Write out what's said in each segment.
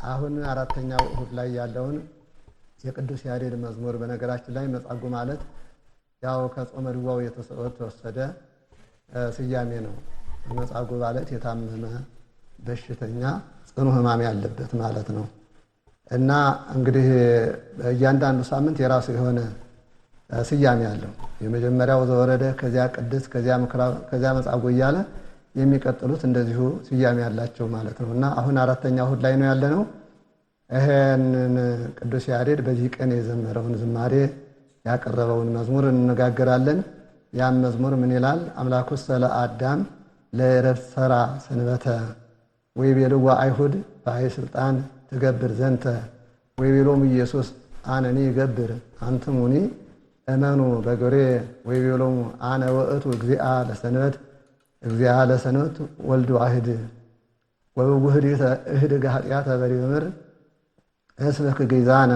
አሁን አራተኛው እሁድ ላይ ያለውን የቅዱስ ያሬድ መዝሙር በነገራችን ላይ መጻጉዕ ማለት ያው ከጾመ ድጓው የተወሰደ ስያሜ ነው። መጻጉዕ ማለት የታመመ በሽተኛ ጽኑ ሕማም ያለበት ማለት ነው። እና እንግዲህ እያንዳንዱ ሳምንት የራሱ የሆነ ስያሜ አለው። የመጀመሪያው ዘወረደ፣ ከዚያ ቅድስት፣ ከዚያ ምኵራብ፣ ከዚያ መጻጉዕ እያለ የሚቀጥሉት እንደዚሁ ስያሜ ያላቸው ማለት ነው። እና አሁን አራተኛው እሁድ ላይ ነው ያለነው። ይሄንን ቅዱስ ያሬድ በዚህ ቀን የዘመረውን ዝማሬ ያቀረበውን መዝሙር እንነጋገራለን። ያም መዝሙር ምን ይላል? አምላኩሰ ለአዳም ለዕረፍት ሠራ ሰንበተ ወይቤልዎ አይሁድ በኃይለ ሥልጣን ትገብር ዘንተ ወይቤሎሙ ኢየሱስ አነኒ እገብር አንትሙኒ እመኑ በግብሬ ወይቤሎሙ አነ ውእቱ እግዚአ ለሰንበት እግዚአ ለሰንበት ወልድ ዋሕድ ወውህድ እህድግ ኃጢአተ በዲበ እስበክ ገይዛነ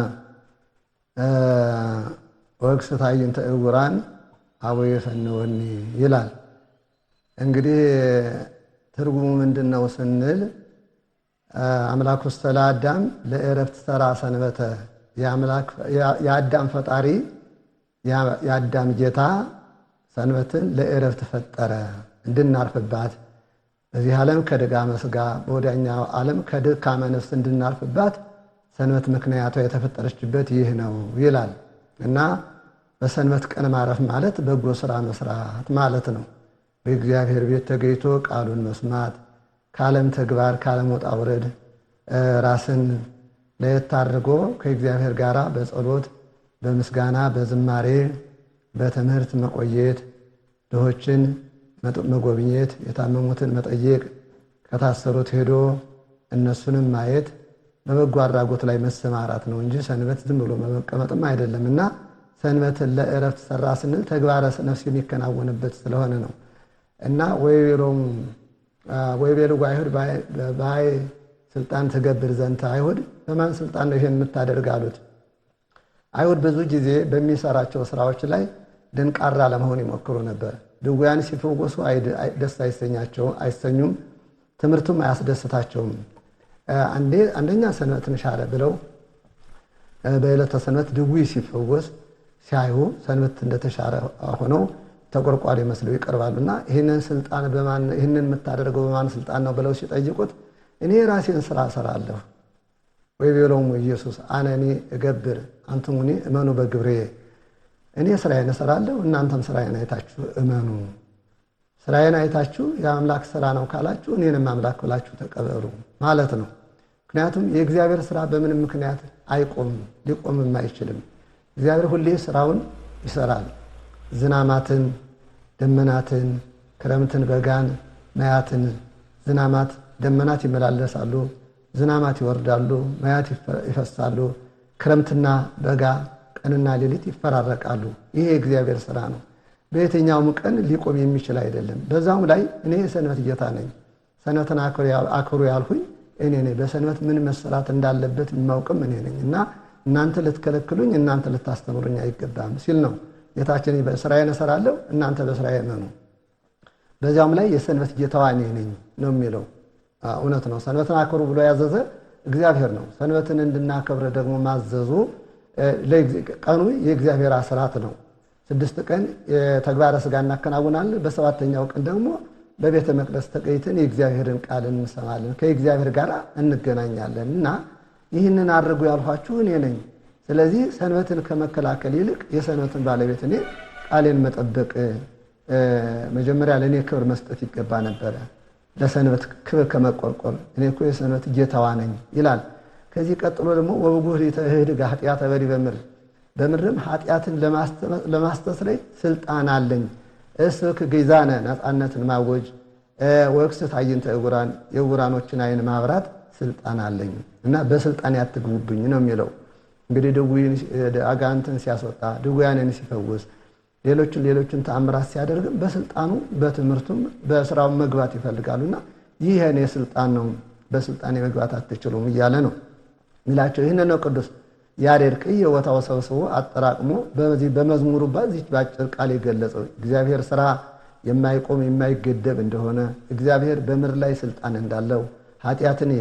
ወክስት አይንተ ዕውራን አቡየ ፈንወኒ ይላል። እንግዲህ ትርጉሙ ምንድነው ስንል አምላኩሰ ለአዳም ለዕረፍት ሠራ ሰንበተ የአዳም ፈጣሪ የአዳም ጌታ ሰንበትን ለዕረፍት ፈጠረ እንድናርፍባት፣ በዚህ ዓለም ከድካመ ሥጋ በወዲያኛው ዓለም ከድካመ ነፍስ እንድናርፍባት ሰንበት ምክንያቷ የተፈጠረችበት ይህ ነው ይላል። እና በሰንበት ቀን ማረፍ ማለት በጎ ስራ መስራት ማለት ነው። በእግዚአብሔር ቤት ተገኝቶ ቃሉን መስማት፣ ከዓለም ተግባር ከዓለም ወጣ ውረድ ራስን ለየት አድርጎ ከእግዚአብሔር ጋር በጸሎት በምስጋና በዝማሬ በትምህርት መቆየት፣ ድሆችን መጎብኘት፣ የታመሙትን መጠየቅ፣ ከታሰሩት ሄዶ እነሱንም ማየት በበጎ አድራጎት ላይ መሰማራት ነው እንጂ ሰንበት ዝም ብሎ መቀመጥም አይደለም። እና ሰንበትን ለዕረፍት ሠራ ስንል ተግባረ ነፍስ የሚከናወንበት ስለሆነ ነው። እና ወይቤልዎ አይሁድ በኃይለ ሥልጣን ትገብር ዘንተ አይሁድ በማን ስልጣን ነው ይሄን የምታደርግ አሉት። አይሁድ ብዙ ጊዜ በሚሰራቸው ስራዎች ላይ ደንቃራ ለመሆን ይሞክሩ ነበር። ድውያን ሲፈወሱ ደስ አይሰኙም፣ ትምህርቱም አያስደስታቸውም። አንደኛ ሰንበትን ሻረ ብለው በዕለተ ሰንበት ድውይ ሲፈወስ ሲያዩ ሰንበት እንደተሻረ ሆነው ተቆርቋሪ መስለው ይቀርባሉና ይህንን የምታደርገው በማን ስልጣን ነው ብለው ሲጠይቁት እኔ ራሴን ስራ እሰራለሁ፣ ወይቤሎሙ ኢየሱስ አነኒ እገብር አንትሙኒ እመኑ በግብሬ፣ እኔ ስራዬን እሰራለሁ እናንተም ስራዬን አይታችሁ እመኑ። ስራዬን አይታችሁ የአምላክ ስራ ነው ካላችሁ እኔንም አምላክ ብላችሁ ተቀበሉ ማለት ነው። ምክንያቱም የእግዚአብሔር ስራ በምንም ምክንያት አይቆምም፣ ሊቆምም አይችልም። እግዚአብሔር ሁሌ ስራውን ይሰራል። ዝናማትን፣ ደመናትን፣ ክረምትን፣ በጋን፣ መያትን፣ ዝናማት ደመናት ይመላለሳሉ፣ ዝናማት ይወርዳሉ፣ መያት ይፈሳሉ፣ ክረምትና በጋ ቀንና ሌሊት ይፈራረቃሉ። ይሄ የእግዚአብሔር ስራ ነው። በየትኛውም ቀን ሊቆም የሚችል አይደለም። በዛውም ላይ እኔ የሰንበት ጌታ ነኝ፣ ሰንበትን አክብሩ ያልሁኝ እኔ ነኝ፣ በሰንበት ምን መሰራት እንዳለበት የማውቅም እኔ ነኝ እና እናንተ ልትከለክሉኝ እናንተ ልታስተምሩኝ አይገባም ሲል ነው ጌታችን። በስራዬን እሰራለሁ እናንተ በስራዬ እመኑ። በዚያውም ላይ የሰንበት ጌታዋ እኔ ነኝ ነው የሚለው። እውነት ነው። ሰንበትን አክብሩ ብሎ ያዘዘ እግዚአብሔር ነው። ሰንበትን እንድናከብር ደግሞ ማዘዙ ቀኑ የእግዚአብሔር አስራት ነው። 6 ቀን የተግባረ ሥጋ እናከናውናለን። በሰባተኛው ቀን ደግሞ በቤተ መቅደስ ተገኝተን የእግዚአብሔርን ቃል እንሰማለን፣ ከእግዚአብሔር ጋር እንገናኛለን። እና ይህንን አድርጉ ያልኋችሁ እኔ ነኝ። ስለዚህ ሰንበትን ከመከላከል ይልቅ የሰንበትን ባለቤት እኔ ቃሌን መጠበቅ መጀመሪያ ለእኔ ክብር መስጠት ይገባ ነበረ። ለሰንበት ክብር ከመቆርቆር እኔ እኮ የሰንበት ጌታዋ ነኝ ይላል። ከዚህ ቀጥሎ ደግሞ ወውህድ እህድግ ኃጢአተ በዲበ ምድር፣ በምድርም ኃጢአትን ለማስተስረይ ስልጣን አለኝ። እስብክ ገይዛነ ነፃነትን ማወጅ ወክስት አይንተ ዕውራን የዕውራኖችን አይን ማብራት ስልጣን አለኝ እና በስልጣን ያትግቡብኝ ነው የሚለው። እንግዲህ አጋንንትን ሲያስወጣ፣ ድውያንን ሲፈውስ፣ ሌሎችን ተአምራት ሲያደርግም በስልጣኑ በትምህርቱም በስራው መግባት ይፈልጋሉና ይህ የኔ ስልጣን ነው፣ በስልጣኔ መግባት አትችሉም እያለ ነው ሚላቸው። ይህንን ነው ቅዱስ ያሬድ ከየቦታው ሰብስቦ አጠራቅሞ በዚህ በመዝሙሩ በዚህ ባጭር ቃል የገለጸው። እግዚአብሔር ስራ የማይቆም የማይገደብ እንደሆነ፣ እግዚአብሔር በምድር ላይ ስልጣን እንዳለው፣ ኃጢአትን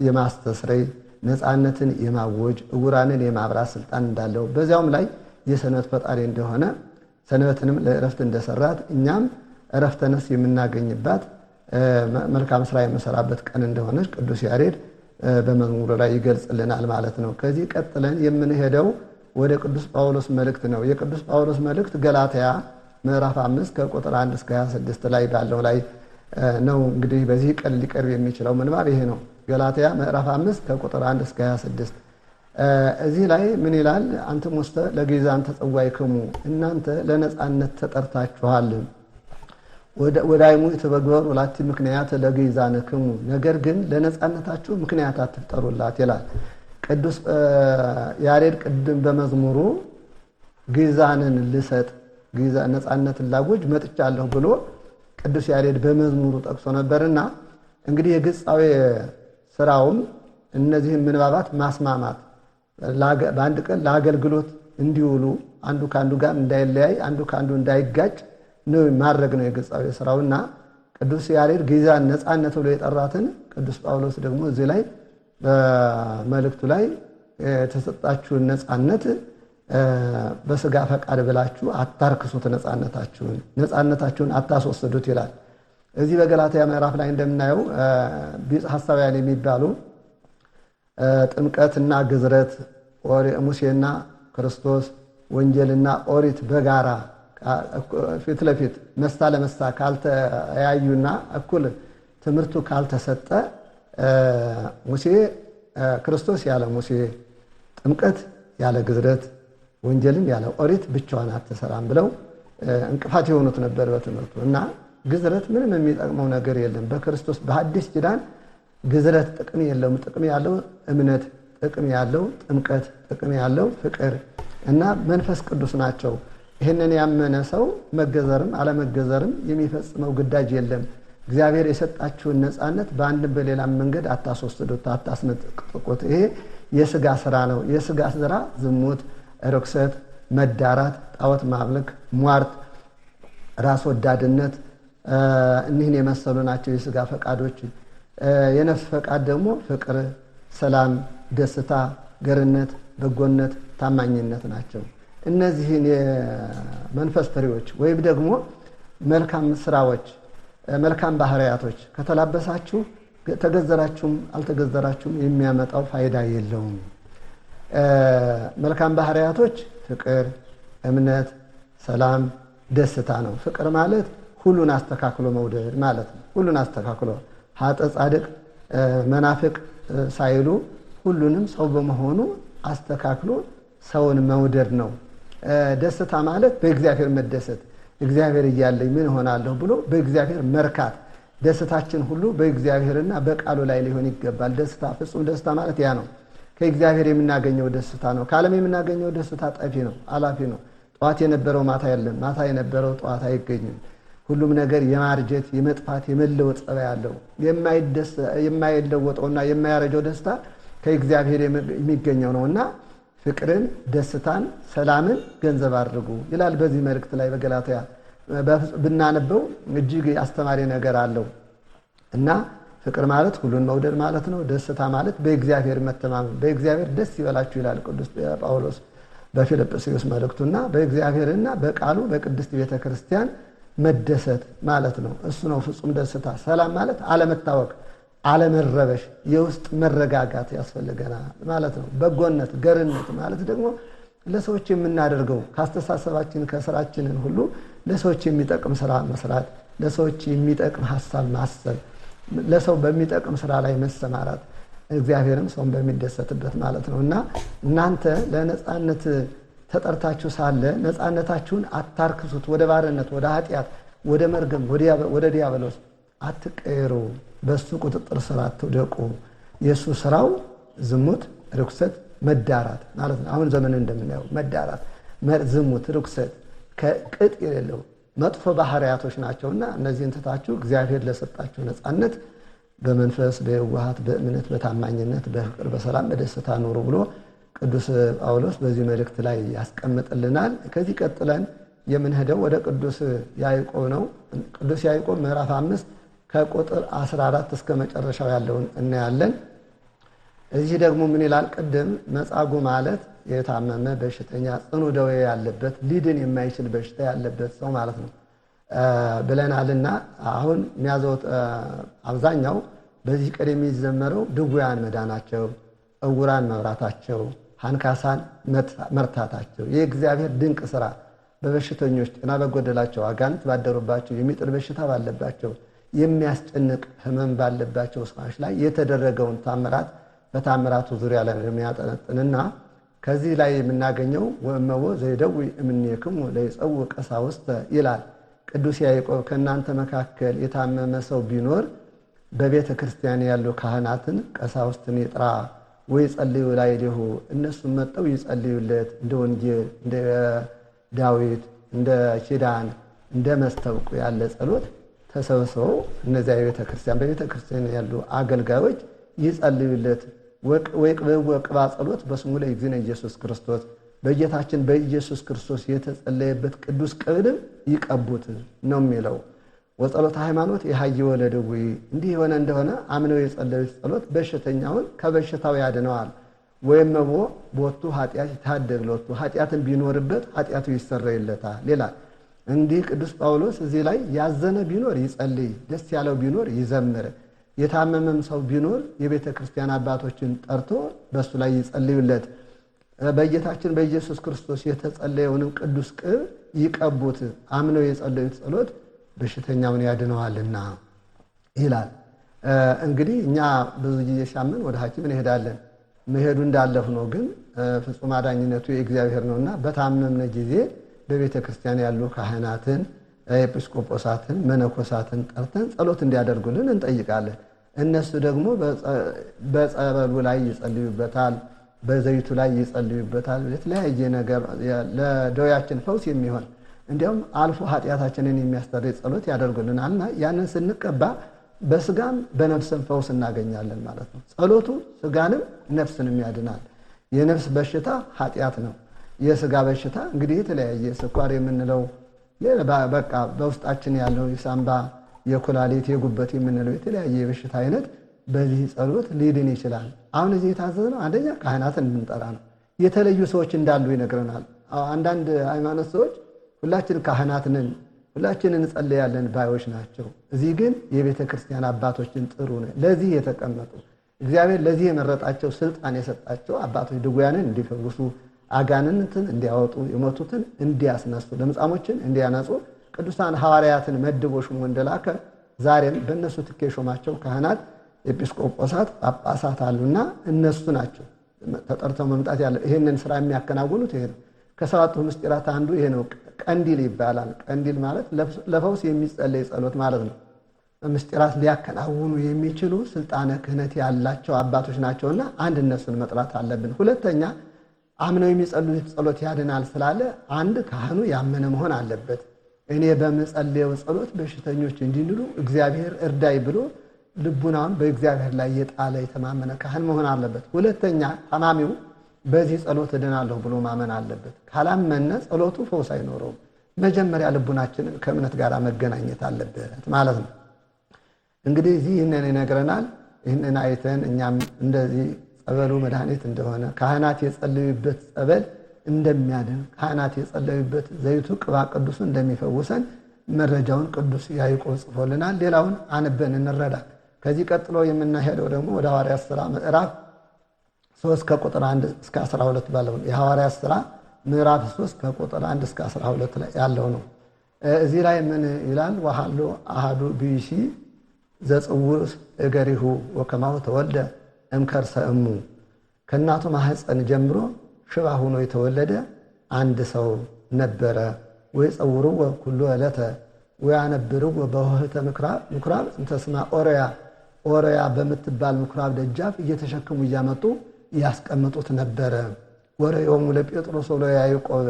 የማስተስረይ ነፃነትን የማወጅ ዕውራንን የማብራት ስልጣን እንዳለው በዚያውም ላይ የሰንበት ፈጣሪ እንደሆነ ሰንበትንም ለእረፍት እንደሰራት እኛም እረፍተ ነፍስ የምናገኝባት መልካም ስራ የምንሰራበት ቀን እንደሆነች ቅዱስ ያሬድ በመዝሙሩ ላይ ይገልጽልናል ማለት ነው። ከዚህ ቀጥለን የምንሄደው ወደ ቅዱስ ጳውሎስ መልእክት ነው። የቅዱስ ጳውሎስ መልእክት ገላትያ ምዕራፍ 5 ከቁጥር 1 እስከ 26 ላይ ባለው ላይ ነው። እንግዲህ በዚህ ቀን ሊቀርብ የሚችለው ምንባብ ይሄ ነው። ገላትያ ምዕራፍ 5 ከቁጥር 1 እስከ 26 እዚህ ላይ ምን ይላል? አንትሙ ውስተ ለግእዛን ተጸዋዕክሙ፣ እናንተ ለነፃነት ተጠርታችኋል። ወዳይሙ ተበግበሩ ላቲ ምክንያት ለግእዛንክሙ፣ ነገር ግን ለነፃነታችሁ ምክንያት አትፍጠሩላት ይላል ቅዱስ ያሬድ። ቅድም በመዝሙሩ ግእዛንን ልሰጥ ነፃነትን ላውጅ መጥቻለሁ ብሎ ቅዱስ ያሬድ በመዝሙሩ ጠቅሶ ነበርና እንግዲህ የግጻዊ ስራውም እነዚህን ምንባባት ማስማማት በአንድ ቀን ለአገልግሎት እንዲውሉ አንዱ ካንዱ ጋር እንዳይለያይ አንዱ ካንዱ እንዳይጋጭ ነው ማድረግ ነው የግጻዊ ስራውና ቅዱስ ያሬድ ግእዛን ነፃነት ብሎ የጠራትን ቅዱስ ጳውሎስ ደግሞ እዚህ ላይ በመልእክቱ ላይ የተሰጣችሁን ነፃነት በስጋ ፈቃድ ብላችሁ አታርክሱት፣ ነፃነታችሁን አታስወስዱት ይላል። እዚህ በገላትያ ምዕራፍ ላይ እንደምናየው ቢጽ ሐሳውያን የሚባሉ ጥምቀትና ግዝረት፣ ሙሴና ክርስቶስ፣ ወንጌልና ኦሪት በጋራ ፊት ለፊት መስታ ለመስታ ካልተያዩና እኩል ትምህርቱ ካልተሰጠ ሙሴ ክርስቶስ ያለ ሙሴ፣ ጥምቀት ያለ ግዝረት፣ ወንጌልም ያለ ኦሪት ብቻዋን አትሰራም ብለው እንቅፋት የሆኑት ነበር በትምህርቱ እና ግዝረት ምንም የሚጠቅመው ነገር የለም። በክርስቶስ በሐዲስ ኪዳን ግዝረት ጥቅም የለውም። ጥቅም ያለው እምነት፣ ጥቅም ያለው ጥምቀት፣ ጥቅም ያለው ፍቅር እና መንፈስ ቅዱስ ናቸው። ይህንን ያመነ ሰው መገዘርም አለመገዘርም የሚፈጽመው ግዳጅ የለም። እግዚአብሔር የሰጣችሁን ነፃነት በአንድም በሌላም መንገድ አታስወስዱት፣ አታስነጥቁት። ይሄ የስጋ ስራ ነው። የስጋ ስራ ዝሙት፣ ርኩሰት፣ መዳራት፣ ጣዖት ማምለክ፣ ሟርት፣ ራስ ወዳድነት እኒህን የመሰሉ ናቸው የስጋ ፈቃዶች። የነፍስ ፈቃድ ደግሞ ፍቅር፣ ሰላም፣ ደስታ፣ ገርነት፣ በጎነት፣ ታማኝነት ናቸው። እነዚህን የመንፈስ ፍሬዎች ወይም ደግሞ መልካም ስራዎች፣ መልካም ባህሪያቶች ከተላበሳችሁ ተገዘራችሁም አልተገዘራችሁም የሚያመጣው ፋይዳ የለውም። መልካም ባህሪያቶች ፍቅር፣ እምነት፣ ሰላም፣ ደስታ ነው። ፍቅር ማለት ሁሉን አስተካክሎ መውደድ ማለት ነው። ሁሉን አስተካክሎ ኃጥእ ጻድቅ መናፍቅ ሳይሉ ሁሉንም ሰው በመሆኑ አስተካክሎ ሰውን መውደድ ነው። ደስታ ማለት በእግዚአብሔር መደሰት፣ እግዚአብሔር እያለኝ ምን ሆናለሁ ብሎ በእግዚአብሔር መርካት። ደስታችን ሁሉ በእግዚአብሔርና በቃሉ ላይ ሊሆን ይገባል። ደስታ ፍጹም ደስታ ማለት ያ ነው። ከእግዚአብሔር የምናገኘው ደስታ ነው። ከዓለም የምናገኘው ደስታ ጠፊ ነው፣ አላፊ ነው። ጠዋት የነበረው ማታ የለም፣ ማታ የነበረው ጠዋት አይገኝም። ሁሉም ነገር የማርጀት የመጥፋት የመለወጥ ጸባይ ያለው የማይለወጠውና የማያረጀው ደስታ ከእግዚአብሔር የሚገኘው ነውና ፍቅርን፣ ደስታን፣ ሰላምን ገንዘብ አድርጉ ይላል በዚህ መልእክት ላይ በገላትያ ብናነበው እጅግ አስተማሪ ነገር አለው እና ፍቅር ማለት ሁሉን መውደድ ማለት ነው። ደስታ ማለት በእግዚአብሔር መተማመን፣ በእግዚአብሔር ደስ ይበላችሁ ይላል ቅዱስ ጳውሎስ በፊልጵስዩስ መልእክቱና በእግዚአብሔርና በቃሉ በቅድስት ቤተክርስቲያን መደሰት ማለት ነው። እሱ ነው ፍጹም ደስታ። ሰላም ማለት አለመታወቅ፣ አለመረበሽ፣ የውስጥ መረጋጋት ያስፈልገናል ማለት ነው። በጎነት፣ ገርነት ማለት ደግሞ ለሰዎች የምናደርገው ካስተሳሰባችን ከስራችንን ሁሉ ለሰዎች የሚጠቅም ስራ መስራት፣ ለሰዎች የሚጠቅም ሐሳብ ማሰብ፣ ለሰው በሚጠቅም ስራ ላይ መሰማራት፣ እግዚአብሔርም ሰውን በሚደሰትበት ማለት ነው እና እናንተ ለነፃነት ተጠርታችሁ ሳለ ነፃነታችሁን አታርክሱት። ወደ ባርነት፣ ወደ ኃጢአት፣ ወደ መርገም፣ ወደ ዲያብሎስ አትቀየሩ። በሱ ቁጥጥር ስር አትውደቁ። የሱ ስራው ዝሙት፣ ርኩሰት፣ መዳራት ማለት ነው። አሁን ዘመን እንደምናየው መዳራት፣ ዝሙት፣ ርኩሰት ከቅጥ የሌለው መጥፎ ባህሪያቶች ናቸውና እነዚህን ትታችሁ እግዚአብሔር ለሰጣችሁ ነፃነት በመንፈስ በየዋሃት በእምነት በታማኝነት በፍቅር በሰላም በደስታ ኑሩ ብሎ ቅዱስ ጳውሎስ በዚህ መልእክት ላይ ያስቀምጥልናል። ከዚህ ቀጥለን የምንሄደው ወደ ቅዱስ ያዕቆብ ነው። ቅዱስ ያዕቆብ ምዕራፍ 5 ከቁጥር 14 እስከ መጨረሻው ያለውን እናያለን። እዚህ ደግሞ ምን ይላል? ቅድም መጻጉዕ ማለት የታመመ በሽተኛ ጽኑ ደዌ ያለበት ሊድን የማይችል በሽታ ያለበት ሰው ማለት ነው ብለናልና አሁን የሚያዘው አብዛኛው በዚህ ቀን የሚዘመረው ድውያን መዳናቸው፣ ዕውራን መብራታቸው፣ አንካሳን መርታታቸው የእግዚአብሔር ድንቅ ስራ በበሽተኞች ጤና በጎደላቸው አጋንንት ባደሩባቸው የሚጥል በሽታ ባለባቸው የሚያስጨንቅ ሕመም ባለባቸው ሰዎች ላይ የተደረገውን ታምራት በታምራቱ ዙሪያ ላይ የሚያጠነጥንና ከዚህ ላይ የምናገኘው ወእመቦ ዘይደውይ እምኔክሙ ለይጸውዕ ቀሳውስተ ይላል ቅዱስ ያዕቆብ። ከእናንተ መካከል የታመመ ሰው ቢኖር በቤተ ክርስቲያን ያሉ ካህናትን ቀሳውስትን ይጥራ ወይጸልዩ ላዕሌሁ፣ እነሱም መጥተው ይጸልዩለት። እንደ ወንጌል፣ እንደ ዳዊት፣ እንደ ኪዳን፣ እንደ መስተብቁ ያለ ጸሎት ተሰብስበው እነዚያ በቤተ ክርስቲያን ያሉ አገልጋዮች ይጸልዩለት። ወይቅብዕዎ ቅብአ ጸሎት በስሙ ለእግዚእነ ኢየሱስ ክርስቶስ፣ በጌታችን በኢየሱስ ክርስቶስ የተጸለየበት ቅዱስ ቅብዕም ይቀቡት ነው የሚለው። ወጸሎተ ሃይማኖት የሃይወ ለድውይ፣ እንዲህ የሆነ እንደሆነ አምነው የጸለዩት ጸሎት በሽተኛውን ከበሽታው ያድነዋል። ወእመቦ ቦቱ ኃጢአት ይታደግ ሎቱ፣ ኃጢአትን ቢኖርበት ኃጢአቱ ይሰረይለታል ይላል። እንዲህ ቅዱስ ጳውሎስ እዚህ ላይ ያዘነ ቢኖር ይጸልይ፣ ደስ ያለው ቢኖር ይዘምር። የታመመም ሰው ቢኖር የቤተ ክርስቲያን አባቶችን ጠርቶ በሱ ላይ ይጸልዩለት። በጌታችን በኢየሱስ ክርስቶስ የተጸለየውንም ቅዱስ ቅብ ይቀቡት። አምነው የጸለዩት ጸሎት በሽተኛውን ያድነዋልና ይላል። እንግዲህ እኛ ብዙ ጊዜ ሲያመን ወደ ሐኪም እንሄዳለን። መሄዱ እንዳለ ሆኖ ግን ፍጹም አዳኝነቱ የእግዚአብሔር ነውና በታመምነ ጊዜ በቤተ ክርስቲያን ያሉ ካህናትን፣ ኤጲስቆጶሳትን፣ መነኮሳትን ጠርተን ጸሎት እንዲያደርጉልን እንጠይቃለን። እነሱ ደግሞ በጸበሉ ላይ ይጸልዩበታል፣ በዘይቱ ላይ ይጸልዩበታል። የተለያየ ነገር ለደዌያችን ፈውስ የሚሆን እንዲያውም አልፎ ኃጢአታችንን የሚያስተሰርይ ጸሎት ያደርጉልናልና ያንን ስንቀባ በስጋም በነፍስም ፈውስ እናገኛለን ማለት ነው። ጸሎቱ ስጋንም ነፍስንም ያድናል። የነፍስ በሽታ ኃጢአት ነው። የስጋ በሽታ እንግዲህ የተለያየ ስኳር የምንለው በቃ በውስጣችን ያለው የሳምባ፣ የኩላሊት፣ የጉበት የምንለው የተለያየ የበሽታ አይነት በዚህ ጸሎት ሊድን ይችላል። አሁን እዚህ የታዘዝነው አንደኛ ካህናትን እንድንጠራ ነው። የተለዩ ሰዎች እንዳሉ ይነግረናል። አንዳንድ ሃይማኖት ሰዎች ሁላችን ካህናት ነን፣ ሁላችን እንጸልያለን ባዮች ናቸው። እዚህ ግን የቤተ ክርስቲያን አባቶችን ጥሩ ነው ለዚህ የተቀመጡ እግዚአብሔር ለዚህ የመረጣቸው ስልጣን የሰጣቸው አባቶች ድውያንን እንዲፈውሱ፣ አጋንንትን እንዲያወጡ፣ የሞቱትን እንዲያስነሱ፣ ለምጻሞችን እንዲያነጹ ቅዱሳን ሐዋርያትን መድቦ ሹሞ እንደላከ ዛሬም በእነሱ ትኬ ሾማቸው ካህናት፣ ኤጲስቆጶሳት፣ ጳጳሳት አሉና እነሱ ናቸው ተጠርተው መምጣት ያለ ይህንን ስራ የሚያከናውኑት። ይሄ ነው ከሰባቱ ምስጢራት አንዱ ይሄ ነው። ቀንዲል ይባላል። ቀንዲል ማለት ለፈውስ የሚጸለይ ጸሎት ማለት ነው። ምስጢራት ሊያከናውኑ የሚችሉ ስልጣነ ክህነት ያላቸው አባቶች ናቸውና አንድ እነሱን መጥራት አለብን። ሁለተኛ አምነው የሚጸልዩት ጸሎት ያድናል ስላለ አንድ ካህኑ ያመነ መሆን አለበት። እኔ በምጸልየው ጸሎት በሽተኞች እንዲድኑ እግዚአብሔር እርዳይ ብሎ ልቡናውን በእግዚአብሔር ላይ የጣለ የተማመነ ካህን መሆን አለበት። ሁለተኛ ታማሚው በዚህ ጸሎት እድናለሁ ብሎ ማመን አለበት። ካላመነ ጸሎቱ ፈውስ አይኖረውም። መጀመሪያ ልቡናችንን ከእምነት ጋር መገናኘት አለበት ማለት ነው። እንግዲህ እዚህ ይህንን ይነግረናል። ይህንን አይተን እኛም እንደዚህ ጸበሉ መድኃኒት እንደሆነ ካህናት የጸለዩበት ጸበል እንደሚያድን ካህናት የጸለዩበት ዘይቱ ቅባ ቅዱሱ እንደሚፈውሰን መረጃውን ቅዱስ ያዕቆብ ጽፎልናል። ሌላውን አንበን እንረዳ። ከዚህ ቀጥሎ የምናሄደው ደግሞ ወደ ሐዋርያት ሥራ ምዕራፍ 3 ከቁጥር 1 እስከ 12 ባለው የሐዋርያት ሥራ ምዕራፍ 3 ከቁጥር 1 እስከ 12 ላይ ያለው ነው። እዚህ ላይ ምን ይላል? ወሃሎ አሃዱ ቢሲ ዘጽውር እገሪሁ ወከማሁ ተወልደ እምከርሰ እሙ፣ ከእናቱ ማህፀን ጀምሮ ሽባ ሆኖ የተወለደ አንድ ሰው ነበረ። ወይ ጸውርዎ ኩሉ ዕለተ ወያነብርዎ በውህተ ምኩራብ እንተ ስማ ኦርያ በምትባል ምኩራብ ደጃፍ እየተሸከሙ እያመጡ ያስቀምጡት ነበረ። ወሬዮሙ ለጴጥሮስ ወለያዕቆብ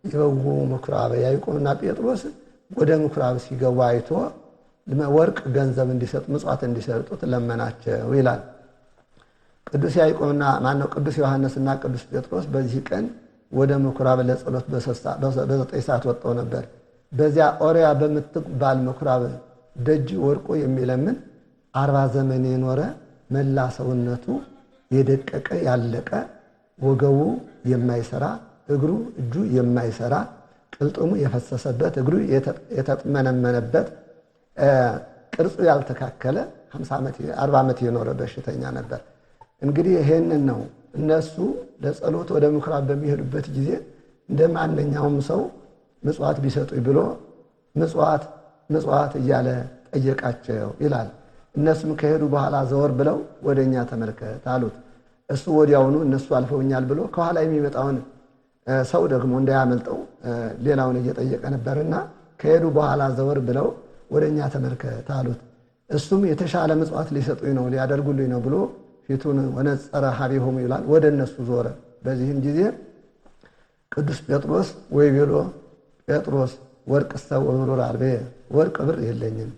ይበው ምኩራብ፣ ያዕቆብና ጴጥሮስ ወደ ምኩራብ ሲገቡ አይቶ ወርቅ ገንዘብ እንዲሰጥ ምጽዋት እንዲሰጡት ለመናቸው ይላል። ቅዱስ ያዕቆብና ማነው ቅዱስ ዮሐንስና ቅዱስ ጴጥሮስ በዚህ ቀን ወደ ምኩራብ ለጸሎት በ9 ሰዓት ወጥተው ነበር። በዚያ ኦርያ በምትባል ምኩራብ ደጅ ወርቆ የሚለምን 40 ዘመን የኖረ መላ ሰውነቱ የደቀቀ ያለቀ ወገቡ የማይሰራ እግሩ እጁ የማይሰራ ቅልጥሙ የፈሰሰበት እግሩ የተጥመነመነበት ቅርጹ ያልተካከለ 50 ዓመት 40 ዓመት የኖረ በሽተኛ ነበር። እንግዲህ ይሄንን ነው እነሱ ለጸሎት ወደ ምኩራብ በሚሄዱበት ጊዜ እንደማንኛውም ሰው ምጽዋት ቢሰጡኝ ብሎ ምጽዋት እያለ ጠየቃቸው ይላል። እነሱም ከሄዱ በኋላ ዘወር ብለው ወደኛ ተመልከት አሉት። እሱ ወዲያውኑ እነሱ አልፈውኛል ብሎ ከኋላ የሚመጣውን ሰው ደግሞ እንዳያመልጠው ሌላውን እየጠየቀ ነበርና ከሄዱ በኋላ ዘወር ብለው ወደኛ ተመልከት አሉት። እሱም የተሻለ ምጽዋት ሊሰጡኝ ነው ሊያደርጉልኝ ነው ብሎ ፊቱን ወነጸረ ሀቢሆሙ ይላል ወደ እነሱ ዞረ። በዚህም ጊዜ ቅዱስ ጴጥሮስ ወይቤሎ ጴጥሮስ ወርቅሰ ወብሩር አልቤ ወርቅ ብር የለኝም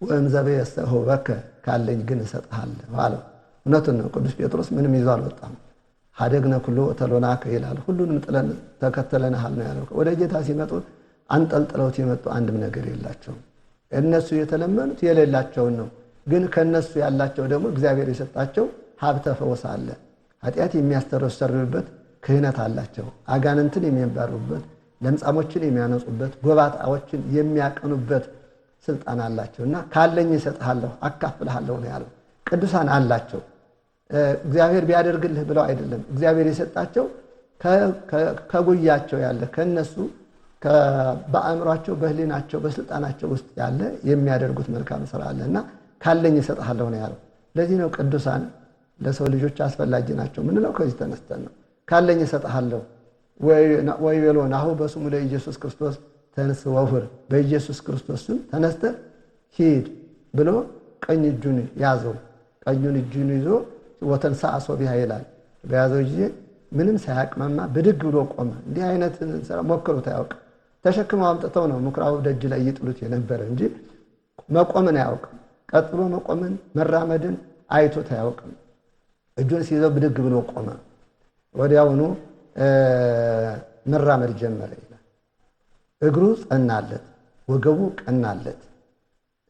ወእምዘቤ የስተሆበከ ካለኝ ግን እሰጥሃለሁ አለው። እውነቱን ነው። ቅዱስ ጴጥሮስ ምንም ይዞ አልወጣም። ሀደግነ ኩሎ ተሎናከ ይላል። ሁሉንም ጥለን ተከተለንሃል ነው ያለው። ወደ ጌታ ሲመጡ አንጠልጥለውት የመጡ አንድም ነገር የላቸውም። እነሱ የተለመኑት የሌላቸውን ነው። ግን ከነሱ ያላቸው ደግሞ እግዚአብሔር የሰጣቸው ሀብተ ፈውስ አለ። ኃጢአት የሚያስተሰርዩበት ክህነት አላቸው። አጋንንትን የሚያባርሩበት፣ ለምጻሞችን የሚያነጹበት፣ ጎባጣዎችን የሚያቀኑበት ስልጣን አላቸው እና ካለኝ እሰጥሃለሁ አካፍልሃለሁ ነው ያለው። ቅዱሳን አላቸው። እግዚአብሔር ቢያደርግልህ ብለው አይደለም። እግዚአብሔር የሰጣቸው ከጉያቸው ያለ ከነሱ በአእምሯቸው በህሊናቸው በስልጣናቸው ውስጥ ያለ የሚያደርጉት መልካም ስራ አለና ካለኝ እሰጥሃለሁ ነው ያለው። ለዚህ ነው ቅዱሳን ለሰው ልጆች አስፈላጊ ናቸው ምንለው ከዚህ ተነስተን ነው። ካለኝ እሰጥሃለሁ ወይ ወሎ ናሁ በስሙ ለኢየሱስ ክርስቶስ ተነስ ወሁር በኢየሱስ ክርስቶስ ስም ተነስተህ ሂድ ብሎ ቀኝ እጁን ያዘው። ቀኙን እጁን ይዞ ወተንሳአ ሶቢሃ ይላል። በያዘው ጊዜ ምንም ሳያቅማማ ብድግ ብሎ ቆመ። እንዲህ አይነት ስራ ሞክሩት አያውቅም። ተሸክመው አምጥተው ነው ምኩራቡ ደጅ ላይ ይጥሉት የነበረ እንጂ መቆምን አያውቅም። ቀጥሎ መቆምን መራመድን አይቶት አያውቅም። እጁን ሲይዘው ብድግ ብሎ ቆመ። ወዲያውኑ መራመድ ጀመረ ይላል። እግሩ ጸናለት፣ ወገቡ ቀናለት።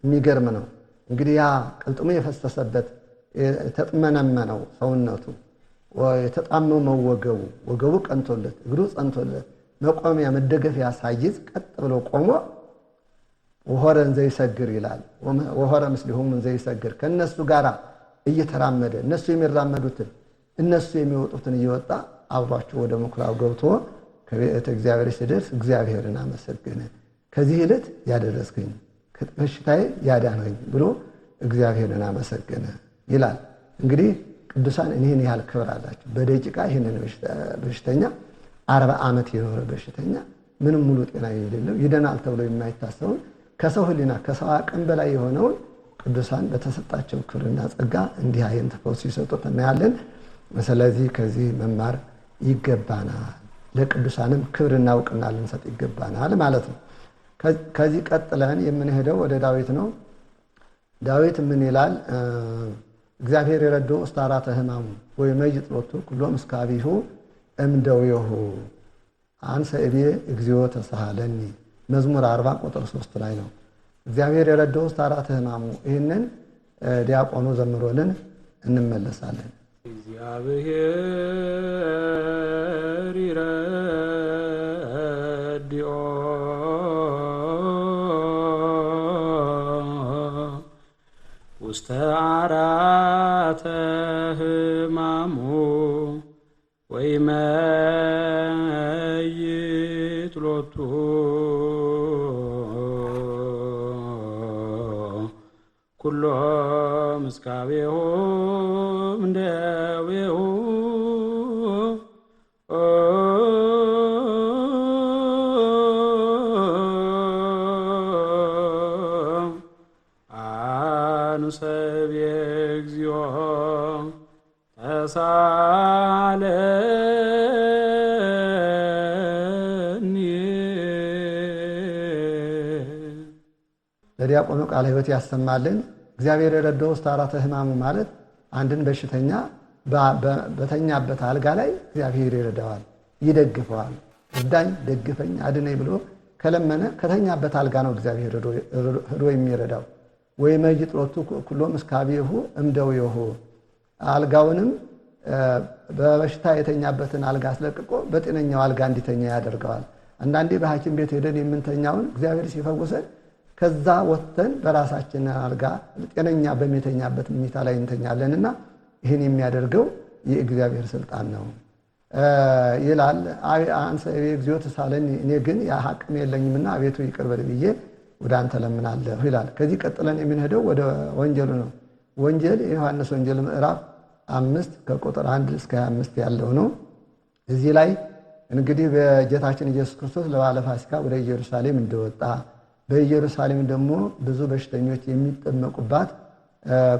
የሚገርም ነው። እንግዲህ ያ ቅልጥሙ የፈሰሰበት የተጥመነመነው ሰውነቱ የተጣመመው ወገቡ ቀንቶለት እግሩ ጸንቶለት መቆሚያ መደገፊያ ሳይዝ ቀጥ ብሎ ቆሞ ወሆረን ዘይሰግር ይላል። ወሆረ ምስሊሁም ዘይሰግር ከነሱ ጋራ እየተራመደ እነሱ የሚራመዱትን እነሱ የሚወጡትን እየወጣ አብሯቸው ወደ ምኩራብ ገብቶ ከቤተ እግዚአብሔር ሲደርስ እግዚአብሔርን አመሰገነ። ከዚህ ዕለት ያደረስከኝ ከበሽታዬ ያዳነኝ ብሎ እግዚአብሔርን አመሰገነ ይላል። እንግዲህ ቅዱሳን እኔን ያህል ክብር አላቸው። በደቂቃ ይህንን በሽተኛ 40 ዓመት የኖረ በሽተኛ ምንም ሙሉ ጤና የሌለው ይደናል ተብሎ የማይታሰውን ከሰው ህሊና ከሰው አቅም በላይ የሆነውን ቅዱሳን በተሰጣቸው ክብርና ጸጋ እንዲህ አይነት ፈውስ ሲሰጡት እናያለን። ስለዚህ ከዚህ መማር ይገባናል። ለቅዱሳንም ክብርና እውቅና ልንሰጥ ይገባናል ማለት ነው። ከዚህ ቀጥለን የምንሄደው ወደ ዳዊት ነው። ዳዊት ምን ይላል? እግዚአብሔር የረዳው እስታራተ ህማሙ ወይ መይጥሎቱ ኩሎ ምስካቢሁ እምደውየሁ አንሰ እቤ እግዚኦ ተሳሃለኒ መዝሙር 40 ቁጥር 3 ላይ ነው። እግዚአብሔር የረዳው እስታራተ ህማሙ። ይህንን ዲያቆኑ ዘምሮልን እንመለሳለን። እግዚአብሔር ይረዳው ውስተ ዓራተ ህማሙ ወይመይጥ ሎቱ ኩሎ ምስካቤሁ እምደዌሁ አንሰብ እግዚኦ ተሳለኒ። ለዲያቆኑ ቃለ ሕይወት ያሰማልን። እግዚአብሔር የረዳው እስታራተ ህማሙ ማለት አንድን በሽተኛ በተኛበት አልጋ ላይ እግዚአብሔር ይረዳዋል፣ ይደግፈዋል። እርዳኝ፣ ደግፈኝ፣ አድነኝ ብሎ ከለመነ ከተኛበት አልጋ ነው እግዚአብሔር ሄዶ የሚረዳው። ወይ መይጥ ሎቱ ኩሎ ምስካቢሁ እምደዌሁ አልጋውንም በበሽታ የተኛበትን አልጋ አስለቅቆ በጤነኛው አልጋ እንዲተኛ ያደርገዋል። አንዳንዴ በሐኪም ቤት ሄደን የምንተኛውን እግዚአብሔር ሲፈውሰን ከዛ ወጥተን በራሳችን አልጋ ጤነኛ በሚተኛበት መኝታ ላይ እንተኛለንና ይህን የሚያደርገው የእግዚአብሔር ስልጣን ነው ይላል። አንሰ እግዚኦ ተሳለኒ እኔ ግን አቅም የለኝምና አቤቱ ይቅር በል ብዬ ወደ አንተ ለምናለሁ ይላል። ከዚህ ቀጥለን የምንሄደው ወደ ወንጌሉ ነው። ወንጌል የዮሐንስ ወንጌል ምዕራፍ 5 ከቁጥር 1 እስከ 25 ያለው ነው። እዚህ ላይ እንግዲህ በጌታችን ኢየሱስ ክርስቶስ ለበዓለ ፋሲካ ወደ ኢየሩሳሌም እንደወጣ በኢየሩሳሌም ደግሞ ብዙ በሽተኞች የሚጠመቁባት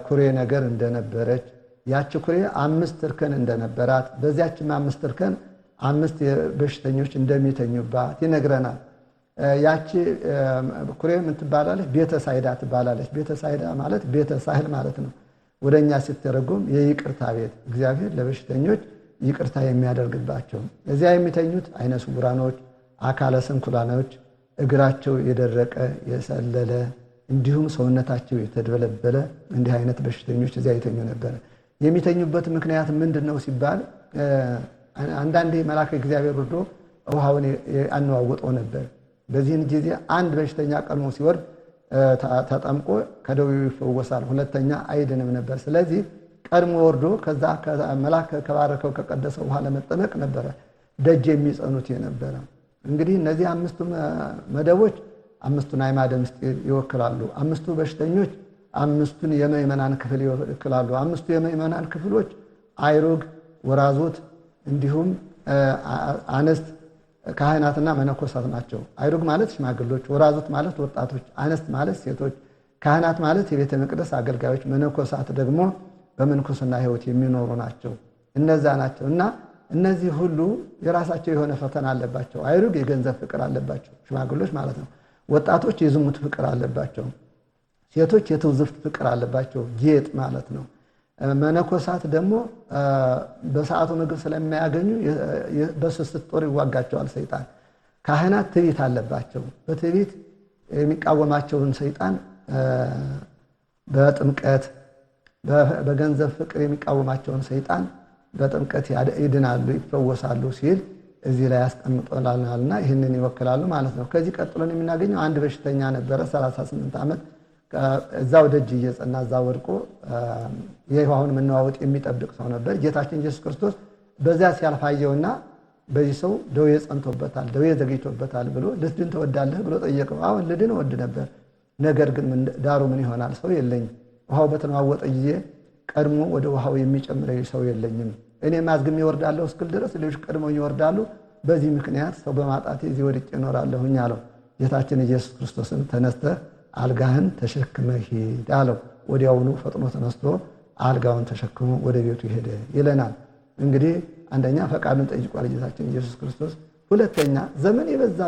ኩሬ ነገር እንደነበረች ያቺ ኩሬ 5 እርከን እንደነበራት በዚያችም 5 እርከን 5 በሽተኞች እንደሚተኙባት ይነግረናል። ያቺ ኩሬ ምን ትባላለች? ቤተ ሳይዳ ትባላለች። ቤተ ሳይዳ ማለት ቤተ ሳህል ማለት ነው። ወደኛ ሲተረጎም የይቅርታ ቤት፣ እግዚአብሔር ለበሽተኞች ይቅርታ የሚያደርግባቸው። እዚያ የሚተኙት አይነ ስውራኖች፣ አካለ ስንኩላኖች፣ እግራቸው የደረቀ የሰለለ እንዲሁም ሰውነታቸው የተደበለበለ እንዲህ አይነት በሽተኞች እዚያ ይተኙ ነበር። የሚተኙበት ምክንያት ምንድነው ሲባል አንዳንዴ መልአከ እግዚአብሔር ወርዶ ውሃውን ያነዋውጠው ነበር። በዚህን ጊዜ አንድ በሽተኛ ቀድሞ ሲወርድ ተጠምቆ ከደዌው ይፈወሳል፣ ሁለተኛ አይድንም ነበር። ስለዚህ ቀድሞ ወርዶ ከዛ መልአክ ከባረከው ከቀደሰው ውሃ ለመጠመቅ ነበር ደጅ የሚጸኑት የነበረ። እንግዲህ እነዚህ 5ቱ መደቦች 5ቱን አዕማደ ምስጢር ይወክላሉ። 5ቱ በሽተኞች 5ቱን የምእመናን ክፍል ይወክላሉ። 5ቱ የምእመናን ክፍሎች አይሩግ፣ ወራዙት እንዲሁም አንስት፣ ካህናትና መነኮሳት ናቸው። አይሩግ ማለት ሽማግሎች፣ ወራዙት ማለት ወጣቶች፣ አንስት ማለት ሴቶች፣ ካህናት ማለት የቤተ መቅደስ አገልጋዮች፣ መነኮሳት ደግሞ በመንኩስና ሕይወት የሚኖሩ ናቸው። እነዛ ናቸው እና እነዚህ ሁሉ የራሳቸው የሆነ ፈተና አለባቸው። አይሩግ የገንዘብ ፍቅር አለባቸው፣ ሽማግሎች ማለት ነው። ወጣቶች የዝሙት ፍቅር አለባቸው። ሴቶች የትውዝፍት ፍቅር አለባቸው፣ ጌጥ ማለት ነው። መነኮሳት ደግሞ በሰዓቱ ምግብ ስለማያገኙ በስስት ጦር ይዋጋቸዋል ሰይጣን። ካህናት ትዕቢት አለባቸው። በትዕቢት የሚቃወማቸውን ሰይጣን በጥምቀት በገንዘብ ፍቅር የሚቃወማቸውን ሰይጣን በጥምቀት ይድናሉ፣ ይፈወሳሉ ሲል እዚህ ላይ ያስቀምጠናልና ይህንን ይወክላሉ ማለት ነው። ከዚህ ቀጥሎ የምናገኘው አንድ በሽተኛ ነበረ 38 ዓመት እዛው ደጅ እየጸና እዛው ወድቆ የውሃውን መነዋወጥ የሚጠብቅ ሰው ነበር። ጌታችን ኢየሱስ ክርስቶስ በዚያ ሲያልፋየውና በዚህ ሰው ደዌ ጸንቶበታል፣ ደዌ ዘግይቶበታል ብሎ ልትድን ትወዳለህ ብሎ ጠየቀው። አሁን ልድን እወድ ነበር፣ ነገር ግን ዳሩ ምን ይሆናል? ሰው የለኝ። ውሃው በተነዋወጠ ጊዜ ቀድሞ ወደ ውሃው የሚጨምረኝ ሰው የለኝም። እኔ ማዝግሜ እወርዳለሁ እስክል ድረስ ሌሎች ቀድሞኝ ይወርዳሉ። በዚህ ምክንያት ሰው በማጣቴ እዚህ ወድቄ እኖራለሁኝ አለው። ጌታችን ኢየሱስ ክርስቶስን ተነስተህ አልጋህን ተሸክመህ ሂድ አለው። ወዲያውኑ ፈጥኖ ተነስቶ አልጋውን ተሸክሞ ወደ ቤቱ ሄደ ይለናል። እንግዲህ አንደኛ ፈቃዱን ጠይቋል ጌታችን ኢየሱስ ክርስቶስ። ሁለተኛ ዘመን የበዛ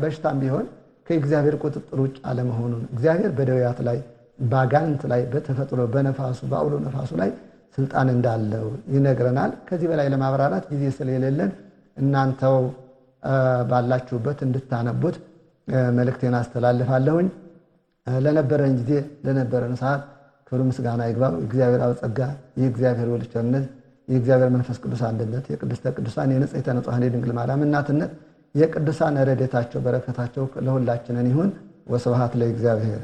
በሽታም ቢሆን ከእግዚአብሔር ቁጥጥር ውጭ አለመሆኑን፣ እግዚአብሔር በደዌያት ላይ በአጋንንት ላይ በተፈጥሮ በነፋሱ በአውሎ ነፋሱ ላይ ስልጣን እንዳለው ይነግረናል። ከዚህ በላይ ለማብራራት ጊዜ ስለሌለን እናንተው ባላችሁበት እንድታነቡት መልእክቴን አስተላልፋለሁኝ። ለነበረን ጊዜ ለነበረን ሰዓት ክብር ምስጋና ይግባው። እግዚአብሔር አብ ጸጋ፣ የእግዚአብሔር ወልድ ቸርነት፣ የእግዚአብሔር መንፈስ ቅዱስ አንድነት፣ የቅድስተ ቅዱሳን የንጽሕተ ንጹሐን የድንግል ማርያም እናትነት፣ የቅዱሳን ረድኤታቸው በረከታቸው ለሁላችንን ይሁን። ወስብሐት ለእግዚአብሔር።